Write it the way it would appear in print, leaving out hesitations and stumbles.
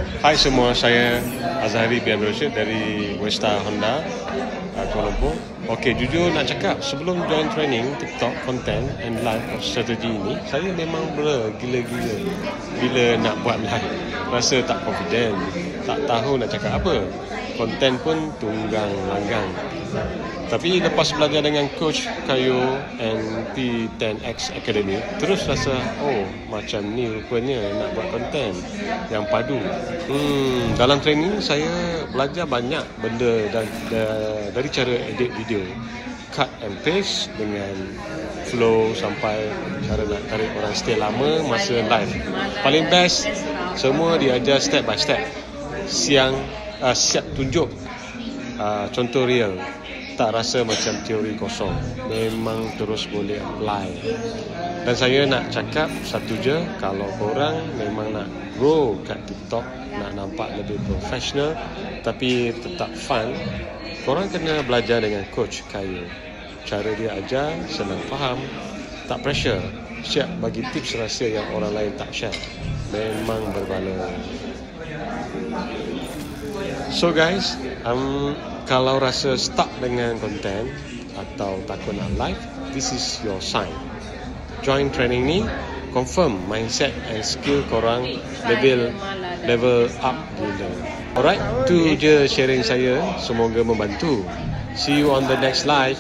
Hai semua, saya Azhari bin Rashid dari Westa Honda, Kuala Lumpur. Okey, jujur nak cakap, sebelum join training TikTok content and live strategi ini, saya memang blur gila-gila bila nak buat live. Rasa tak confident, tak tahu nak cakap apa. Konten pun tunggang langgang. Tapi lepas belajar dengan Coach Kayo and P10X Academy, terus rasa, oh macam ni rupanya nak buat konten yang padu. Dalam training saya belajar banyak benda dari cara edit video, cut and paste dengan flow sampai cara nak tarik orang stay lama masa live. Paling best, semua diajar step by step. Siap tunjuk contoh real. Tak rasa macam teori kosong. Memang terus boleh apply. Dan saya nak cakap satu je, kalau korang memang nak grow kat TikTok, nak nampak lebih profesional tapi tetap fun, korang kena belajar dengan Coach Kayo. Cara dia ajar senang faham, tak pressure, siap bagi tips rahsia yang orang lain tak share. Memang berbala. So guys, kalau rasa stuck dengan konten atau takut nak live, this is your sign. Join training ni, confirm mindset and skill korang level up gila. Alright, tu je sharing saya. Semoga membantu. See you on the next live.